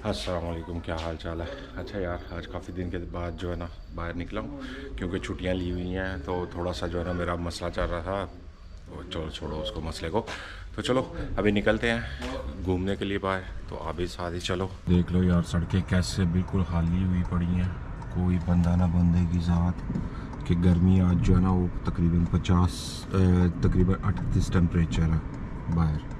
अस्सलाम वालेकुम, क्या हाल चाल है। अच्छा यार, आज काफ़ी दिन के बाद जो है ना बाहर निकला हूँ, क्योंकि छुट्टियाँ ली हुई हैं। तो थोड़ा सा जो है ना मेरा मसला चल रहा था, तो चलो छोड़ो उसको मसले को। तो चलो अभी निकलते हैं घूमने के लिए बाहर। तो आप भी साथ ही चलो। देख लो यार, सड़कें कैसे बिल्कुल खाली हुई पड़ी हैं, कोई बंदा ना बंदे की ज़ात। कि गर्मी आज जो है ना वो तकरीबन 38 टेम्परेचर है बाहर।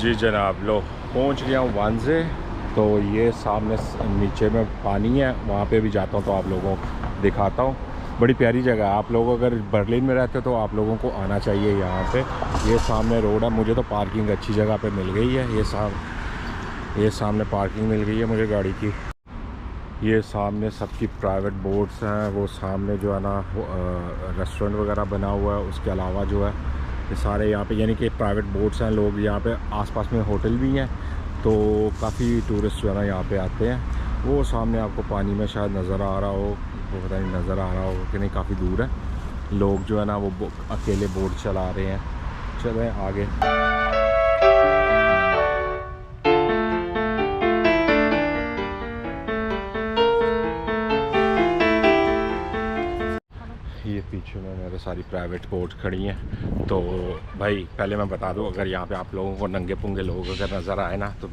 जी जनाब, लो पहुंच गया हूँ वांजे। तो ये सामने नीचे में पानी है, वहाँ पे भी जाता हूँ तो आप लोगों को दिखाता हूँ। बड़ी प्यारी जगह है। आप लोग अगर बर्लिन में रहते हो तो आप लोगों को आना चाहिए यहाँ पे। ये सामने रोड है, मुझे तो पार्किंग अच्छी जगह पे मिल गई है। ये सामने पार्किंग मिल गई है मुझे गाड़ी की। ये सामने सबकी प्राइवेट बोट्स हैं। वो सामने जो है ना रेस्टोरेंट वगैरह बना हुआ है। उसके अलावा जो है ये सारे यहाँ पे यानी कि प्राइवेट बोट्स हैं। लोग यहाँ पे आसपास में होटल भी हैं, तो काफ़ी टूरिस्ट जो है ना यहाँ पे आते हैं। वो सामने आपको पानी में शायद नज़र आ रहा हो, वो पता नहीं नज़र आ रहा हो कि नहीं, काफ़ी दूर है। लोग जो है ना वो अकेले बोट चला रहे हैं। चलें आगे। ये पीछे में मेरे सारी प्राइवेट बोट खड़ी हैं। तो भाई पहले मैं बता दूं, अगर यहाँ पे आप लोगों को नंगे पुंगे लोग अगर नज़र आए ना तो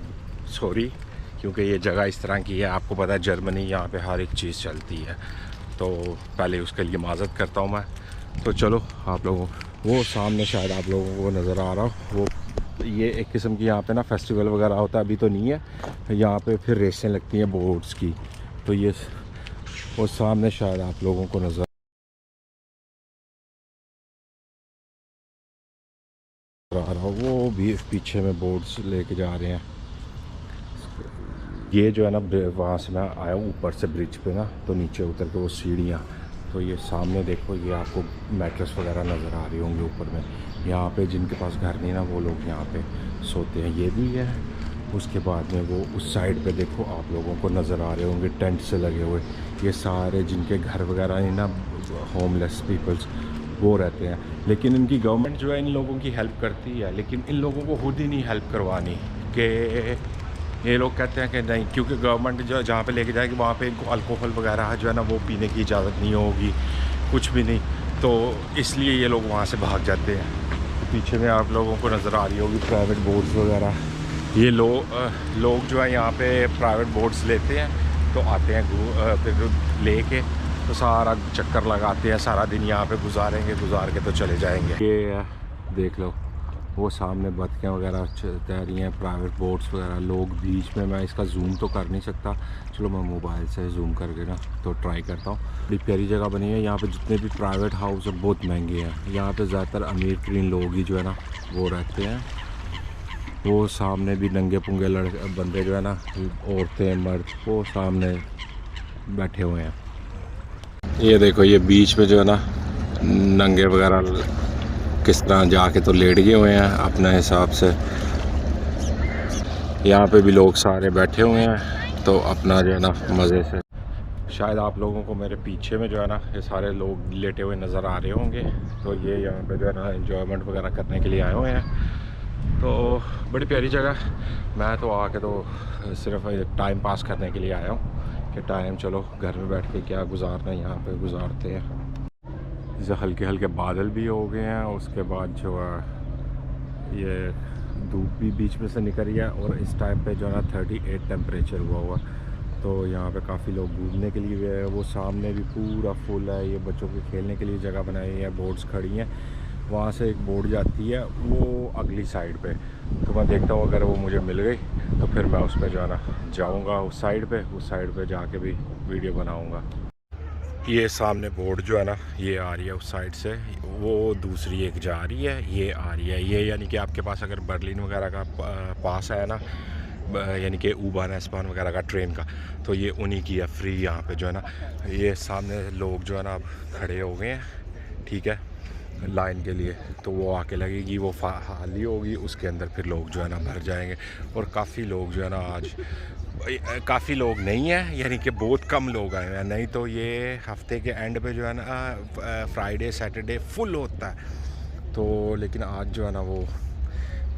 सॉरी, क्योंकि ये जगह इस तरह की है। आपको पता है जर्मनी, यहाँ पे हर एक चीज़ चलती है, तो पहले उसके लिए माज़रत करता हूँ मैं। तो चलो आप लोगों, वो सामने शायद आप लोगों को नज़र आ रहा हो, वो ये एक किस्म की यहाँ पे ना फेस्टिवल वगैरह होता है। अभी तो नहीं है यहाँ पे, फिर रेसें लगती हैं बोट्स की। तो ये वो सामने शायद आप लोगों को नज़र आ रहा हो, वो भी पीछे में बोट्स लेके जा रहे हैं। ये जो है ना वहाँ से मैं आया हूँ ऊपर से ब्रिज पे ना, तो नीचे उतर के वो सीढ़ियाँ, तो ये सामने देखो, ये आपको मैट्रेस वगैरह नज़र आ रही होंगी ऊपर में। यहाँ पे जिनके पास घर नहीं ना, वो लोग यहाँ पे सोते हैं। ये भी है। उसके बाद में वो उस साइड पे देखो, आप लोगों को नज़र आ रहे होंगे टेंट से लगे हुए। ये सारे जिनके घर वगैरह नहीं ना, होमलेस पीपल्स, वो रहते हैं। लेकिन इनकी गवर्नमेंट जो है इन लोगों की हेल्प करती है, लेकिन इन लोगों को खुद ही नहीं हेल्प करवानी। कि ये लोग कहते हैं कि नहीं, क्योंकि गवर्नमेंट जो जहाँ पे लेके जाएगी वहाँ पे इनको अल्कोहल वगैरह जो है ना वो पीने की इजाज़त नहीं होगी, कुछ भी नहीं। तो इसलिए ये लोग वहाँ से भाग जाते हैं। तो पीछे में आप लोगों को नज़र आ रही होगी प्राइवेट बोट्स वगैरह। ये लोग जो है यहाँ पे प्राइवेट बोट्स लेते हैं, तो आते हैं फिर लेके तो सारा चक्कर लगाते हैं, सारा दिन यहाँ पे गुजार के तो चले जाएंगे। ये देख लो, वो सामने बतखें वगैरह तैर रही हैं, प्राइवेट बोट्स वगैरह। लोग बीच में, मैं इसका जूम तो कर नहीं सकता, चलो मैं मोबाइल से जूम करके ना तो ट्राई करता हूँ। बड़ी प्यारी जगह बनी है। यहाँ पे जितने भी प्राइवेट हाउस है बहुत महंगे हैं। यहाँ पे ज़्यादातर अमीर तरीन लोग ही जो है ना वो रहते हैं। वो सामने भी नंगे पुंगे लड़के बंदे जो है ना, औरतें मर्द, वो सामने बैठे हुए हैं। ये देखो, ये बीच में जो है ना नंगे वगैरह किस तरह जाके तो लेट गए हुए हैं अपने हिसाब से। यहाँ पे भी लोग सारे बैठे हुए हैं, तो अपना जो है ना मज़े से। शायद आप लोगों को मेरे पीछे में जो है ना ये सारे लोग लेटे हुए नज़र आ रहे होंगे। तो ये यहाँ पे जो है ना एंजॉयमेंट वगैरह करने के लिए आए हुए हैं। तो बड़ी प्यारी जगह। मैं तो आके तो सिर्फ टाइम पास करने के लिए आया हूँ कि टाइम चलो घर में बैठ के क्या गुजारना है, यहाँ पे गुजारते हैं। जैसे हल्के हल्के बादल भी हो गए हैं, उसके बाद जो है ये धूप भी बीच में से निकल रही है। और इस टाइम पे जो है ना 38 टेम्परेचर हुआ। तो यहाँ पे काफ़ी लोग घूमने के लिए भी है। वो सामने भी पूरा फुल है। ये बच्चों के खेलने के लिए जगह बनाई है, बोट्स खड़ी हैं। वहाँ से एक बोट जाती है वो अगली साइड पे। तो मैं देखता हूँ, अगर वो मुझे मिल गई तो फिर मैं उस पर जो है ना जाऊँगा उस साइड पे जाके भी वीडियो बनाऊँगा। ये सामने बोर्ड जो है ना ये आ रही है उस साइड से, वो दूसरी एक जा रही है, ये आ रही है। ये यानी कि आपके पास अगर बर्लिन वगैरह का पास है ना, यानी कि U-Bahn S-Bahn वगैरह का ट्रेन का, तो ये उन्हीं की है फ्री यहाँ पे जो है ना। ये सामने लोग जो है ना अब खड़े हो गए हैं, ठीक है, लाइन के लिए। तो वो आके लगेगी, वो खाली होगी, उसके अंदर फिर लोग जो है ना भर जाएंगे। और काफ़ी लोग जो है ना आज काफ़ी लोग नहीं हैं, यानी कि बहुत कम लोग आए हैं। नहीं तो ये हफ्ते के एंड पे जो है ना फ्राइडे सैटरडे फुल होता है। तो लेकिन आज जो है ना वो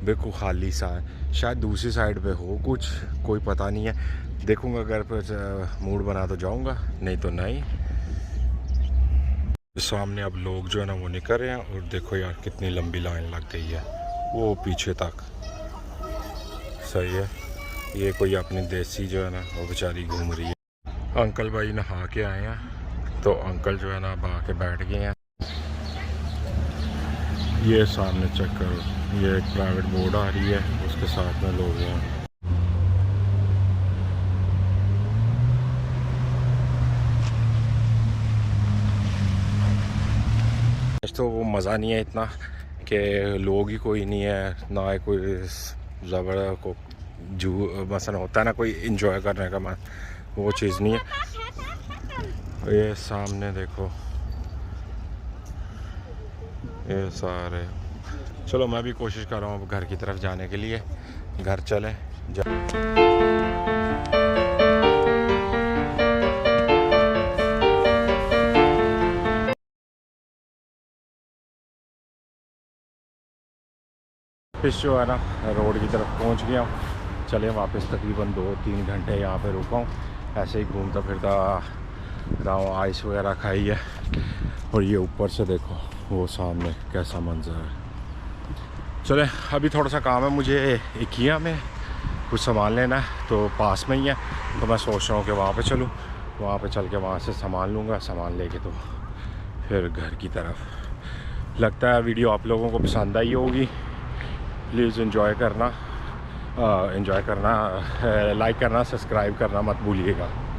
बिल्कुल खाली सा है। शायद दूसरी साइड पे हो कुछ, कोई पता नहीं है। देखूंगा अगर फिर मूड बना तो जाऊंगा, नहीं तो नहीं। सामने अब लोग जो है ना वो निकल रहे हैं और देखो यार कितनी लंबी लाइन लग गई है वो पीछे तक। सही है। ये कोई अपनी देसी जो है ना वो बेचारी घूम रही है। अंकल भाई नहा के आए हैं तो अंकल जो है ना अब आके बैठ गए हैं। ये सामने चेक करो, ये एक प्राइवेट बोर्ड आ रही है, उसके साथ में लोग हैं। तो वो मज़ा नहीं है इतना कि लोग ही कोई नहीं है, ना है कोई ज़बर को जू मसला होता है ना कोई इंजॉय करने का मन, वो चीज़ नहीं है। ये सामने देखो ये सारे। चलो मैं भी कोशिश कर रहा हूँ अब घर की तरफ जाने के लिए। घर चले वापस जो है ना रोड की तरफ पहुंच गया हूँ। चले वापस तकरीबन 2-3 घंटे यहाँ पे रुका हूँ। ऐसे ही घूमता फिरता रहा हूँ, आइस वगैरह खाई है। और ये ऊपर से देखो वो सामने कैसा मंजर है। चले अभी थोड़ा सा काम है मुझे इकिया में, कुछ सामान लेना है तो पास में ही है। तो मैं सोच रहा हूँ कि वहाँ पे चलूँ, वहाँ पे चल के वहाँ से सामान लूँगा, सामान लेके तो फिर घर की तरफ। लगता है वीडियो आप लोगों को पसंद आई होगी। प्लीज़ एंजॉय करना, लाइक करना, सब्सक्राइब करना मत भूलिएगा।